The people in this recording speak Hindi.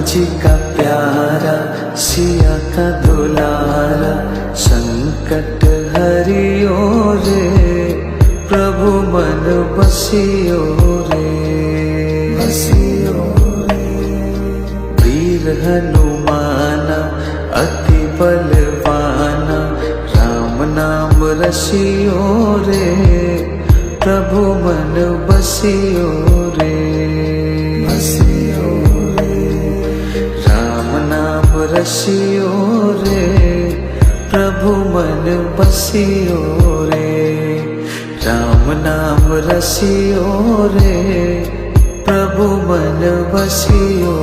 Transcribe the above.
जी का प्यारा, सिया का दुलारा, संकट हरियो रे, प्रभु मन बसियो रे, बसियो रे। वीर हनुमाना अति बलवाना, राम नाम रसियो रे, प्रभु मन बसियो रे, बसियो रे। राम नाम रसियो रे, प्रभु मन बसियो रे, राम नाम रसियो रे, प्रभु मन बसियो